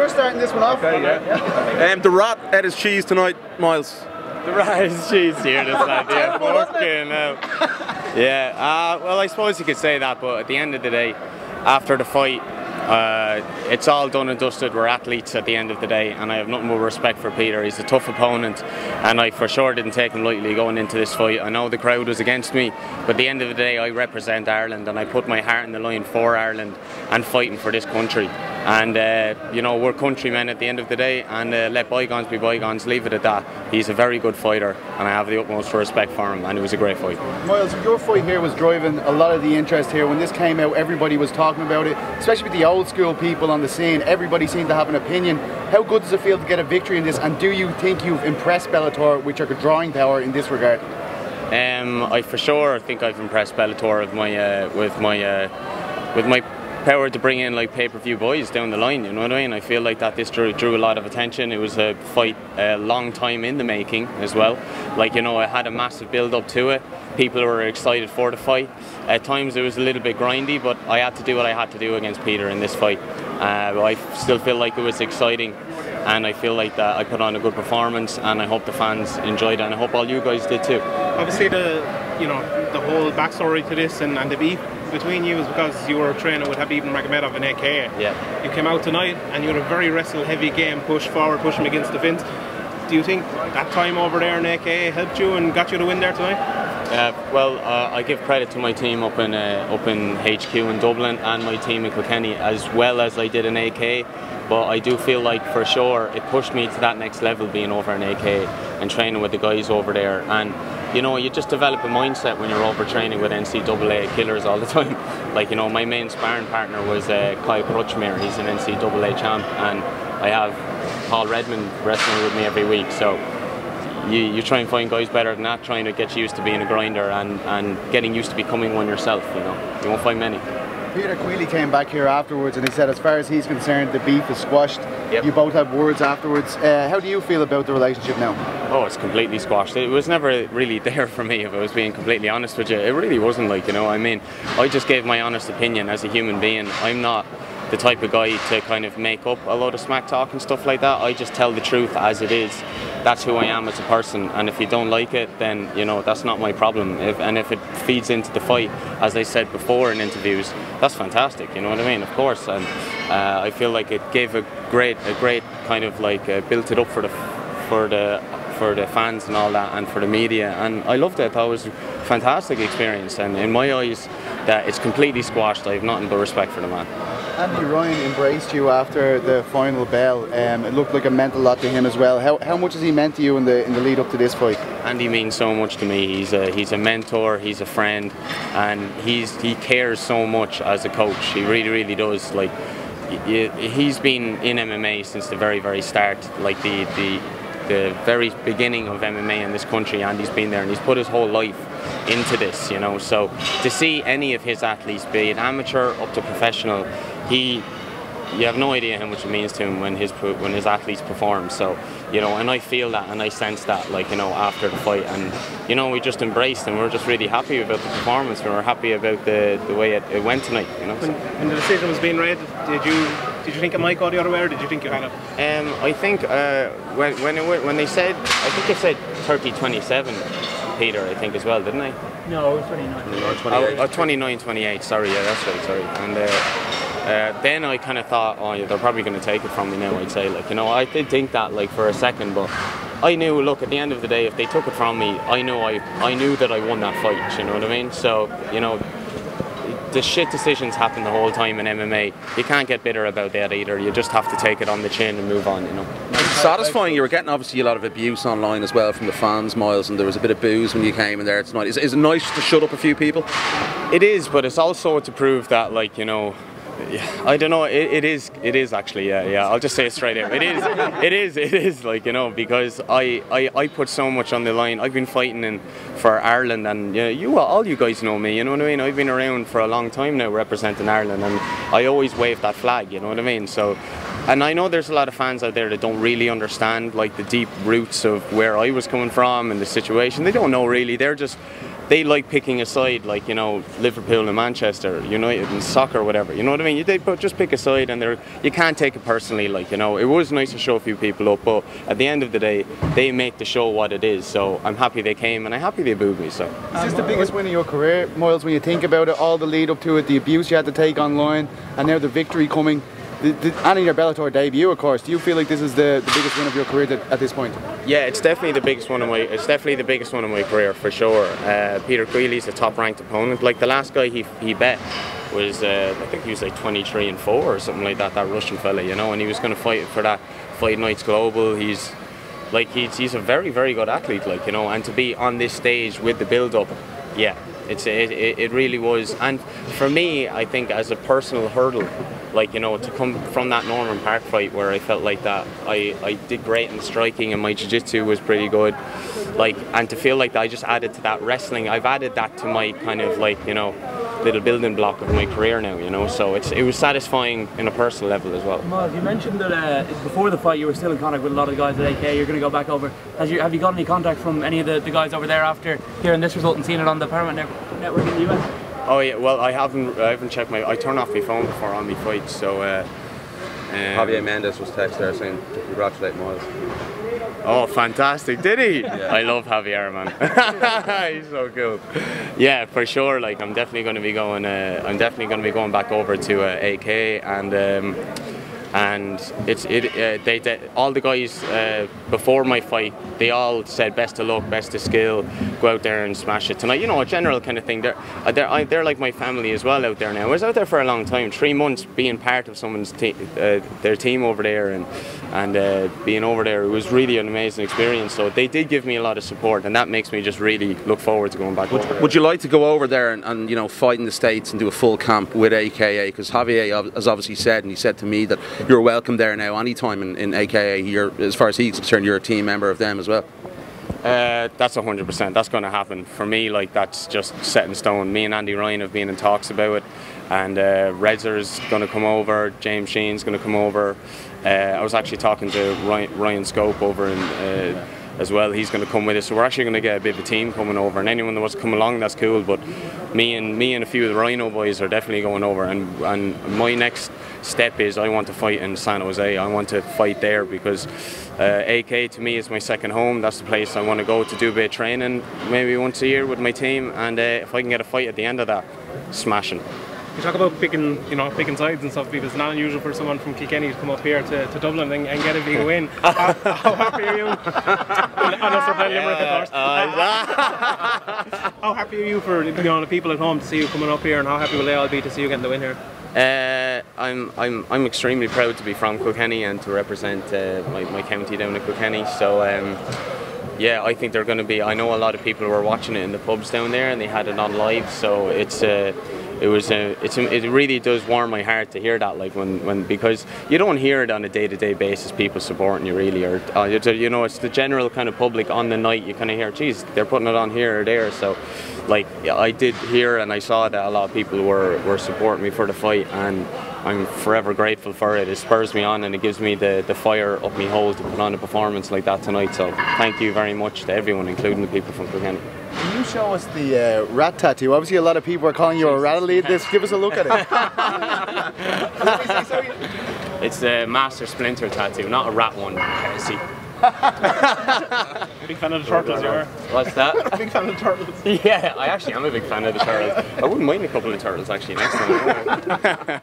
you're starting this one off. Okay, yeah. The rat ate his cheese tonight, Myles. The rat ate his cheese here, this lad, yeah. Fucking hell. Yeah, well, I suppose you could say that, but at the end of the day, after the fight, it's all done and dusted. We're athletes at the end of the day, and I have nothing but respect for Peter. He's a tough opponent, and I for sure didn't take him lightly going into this fight. I know the crowd was against me, but at the end of the day, I represent Ireland, and I put my heart in the line for Ireland and fighting for this country. And you know, we're countrymen at the end of the day, and let bygones be bygones, leave it at that. He's a very good fighter, and I have the utmost respect for him, and it was a great fight. Myles, your fight here was driving a lot of the interest here. When this came out, everybody was talking about it, especially with the old school people on the scene. Everybody seemed to have an opinion. How good does it feel to get a victory in this, and do you think you've impressed Bellator with your drawing power in this regard? I for sure think I've impressed Bellator with my power to bring in like pay-per-view boys down the line, you know what I mean? I feel like that this drew a lot of attention. It was a fight a long time in the making as well. Like, you know, I had a massive build up to it. People were excited for the fight. At times it was a little bit grindy, but I had to do what I had to do against Peter in this fight. I still feel like it was exciting, and I feel like that I put on a good performance, and I hope the fans enjoyed it, and I hope all you guys did too. Obviously the whole backstory to this and the beef between you is because you were training with Habib Nurmagomedov in AKA. Yeah. You came out tonight and you had a very wrestle heavy game, push forward, push him against the fence. Do you think that time over there in AKA helped you and got you the win there tonight? Well, I give credit to my team up in HQ in Dublin and my team in Kilkenny, as well as I did in AK. But I do feel like for sure it pushed me to that next level, being over in AK and training with the guys over there. And you know, you just develop a mindset when you're over training with NCAA killers all the time. Like, you know, my main sparring partner was Kai Kruchmir. He's an NCAA champ, and I have Paul Redmond wrestling with me every week. So you try and find guys better than that, trying to get used to being a grinder and getting used to becoming one yourself. You know, you won't find many. Peter Queally came back here afterwards and he said as far as he's concerned the beef is squashed. Yep. You both had words afterwards. How do you feel about the relationship now? Oh, it's completely squashed. It was never really there for me, if I was being completely honest with you. It really wasn't, like, you know, I mean, I just gave my honest opinion as a human being. I'm not the type of guy to kind of make up a lot of smack talk and stuff like that. I just tell the truth as it is. That's who I am as a person, and if you don't like it, then, you know, that's not my problem. If it feeds into the fight, as I said before in interviews, that's fantastic, you know what I mean, of course. And I feel like it gave a great kind of like built it up for the fans and all that, and for the media, and I loved it. I thought it was a fantastic experience, and in my eyes that it's completely squashed. I have nothing but respect for the man. Andy Ryan embraced you after the final bell. It looked like it meant a lot to him as well. How much has he meant to you in the lead up to this fight? Andy means so much to me. He's a mentor, he's a friend, and he cares so much as a coach. He really does. Like, he's been in MMA since the very start, like the very beginning of MMA in this country. Andy's been there, and he's put his whole life into this, you know. So to see any of his athletes, be it amateur up to professional, you have no idea how much it means to him when his athletes perform. So, you know, and I feel that and I sense that, like, you know, after the fight, and, you know, we just embraced, and we're just really happy about the performance, and we're happy about the way it went tonight, you know. When the decision was being read, did you think it might go the other way, or did you think you had it? I think when they said, I think they said 30-27, Peter, I think as well, didn't they? No, it was 29. No, 28. 29-28, sorry, yeah, that's right, sorry. And then I kind of thought, oh yeah, they're probably going to take it from me now, I'd say. Like, you know, I did think that, like, for a second, but I knew, look, at the end of the day, if they took it from me, I knew that I won that fight, you know what I mean? So, you know, the shit decisions happen the whole time in MMA. You can't get bitter about that either. You just have to take it on the chin and move on, you know. It's satisfying. You were getting obviously a lot of abuse online as well from the fans, Myles, and there was a bit of booze when you came in there tonight. Is it nice to shut up a few people? It is, but it's also to prove that, like, you know, I don't know. It is actually. Yeah. I'll just say it straight out. It is. Like, you know, because I put so much on the line. I've been fighting for Ireland, and all you guys know me. You know what I mean? I've been around for a long time now representing Ireland, and I always wave that flag. You know what I mean? So, and I know there's a lot of fans out there that don't really understand, like, the deep roots of where I was coming from and the situation. They don't know really. They're just they like picking a side, like, you know, Liverpool and Manchester United and soccer or whatever, you know what I mean? They just pick a side, and you can't take it personally, like, you know. It was nice to show a few people up, but at the end of the day, they make the show what it is, so I'm happy they came, and I'm happy they booed me. So is this the biggest win of your career, Myles, when you think about it, all the lead up to it, the abuse you had to take online, and now the victory coming? And in your Bellator debut, of course, do you feel like this is the biggest win of your career at this point? Yeah, it's definitely the biggest one of my career, for sure. Peter Quealy's a top-ranked opponent. Like, the last guy he bet was I think he was like 23-4 or something like that. That Russian fella, you know, and he was going to fight for that Fight Nights Global. He's a very, very good athlete, like, you know, and to be on this stage with the build-up, yeah. It really was. And for me, I think as a personal hurdle, like, you know, to come from that Norman Park fight where I felt like that I did great in the striking and my jiu-jitsu was pretty good, like, and to feel like that I just added to that wrestling, I've added that to my kind of, like, you know, little building block of my career now, you know, so it was satisfying in a personal level as well. Myles, you mentioned that before the fight you were still in contact with a lot of the guys at AK. You're going to go back over. Have you got any contact from any of the guys over there after hearing this result and seeing it on the Paramount Network in the US? Oh yeah, well, I haven't checked I turn off my phone before on my fights, so Javier Mendes was text there saying congratulate Myles. Oh, fantastic! Did he? Yeah. I love Javier, man. He's so cool. Yeah, for sure. Like, I'm definitely going to be going. I'm definitely going to be going back over to AK, and all the guys before my fight, they all said best of luck, best of skill, go out there and smash it tonight. You know, a general kind of thing. They're like my family as well out there now. I was out there for a long time, 3 months, being part of someone's their team over there, and being over there. It was really an amazing experience. So they did give me a lot of support, and that makes me just really look forward to going back over there. Would you like to go over there and you know, fight in the States and do a full camp with AKA? Because Javier has obviously said, and he said to me, that you're welcome there now anytime in AKA. You're, as far as he's concerned, you're a team member of them as well. That's 100%. That's going to happen. For me, like, that's just set in stone. Me and Andy Ryan have been in talks about it, and Redzer's going to come over, James Sheen's going to come over. I was actually talking to Ryan Scope over in as well. He's going to come with us, so we're actually going to get a bit of a team coming over, and anyone that wants to come along, that's cool. But me and a few of the Rhino boys are definitely going over, and my next step is I want to fight in San Jose. I want to fight there because AK to me is my second home. That's the place I want to go to do a bit of training, maybe once a year with my team, and if I can get a fight at the end of that, smashing. You talk about picking sides and stuff, because it's not unusual for someone from Kilkenny to come up here to Dublin and get a big win. How happy are you? Unless we're playing Limerick, of course. How happy are you for, you know, the people at home to see you coming up here, and how happy will they all be to see you getting the win here? I'm extremely proud to be from Kilkenny and to represent my county down in Kilkenny. So yeah, I think they're going to be. I know a lot of people were watching it in the pubs down there, and they had it on live. So it really does warm my heart to hear that, like, when because you don't hear it on a day-to-day basis, people supporting you really, or you know, it's the general kind of public on the night you kind of hear, geez, they're putting it on here or there. So, like, I did hear and I saw that a lot of people were supporting me for the fight, and I'm forever grateful for it. It spurs me on and it gives me the fire up my hole to put on a performance like that tonight. So thank you very much to everyone, including the people from Kilkenny. Can you show us the rat tattoo? Obviously a lot of people are calling you a rat elite. Give us a look at it. It's a Master Splinter tattoo, not a rat one. See. Big fan of the turtles, you are. What's that? Big fan of the turtles. Yeah, I actually am a big fan of the turtles. I wouldn't mind a couple of turtles actually next time.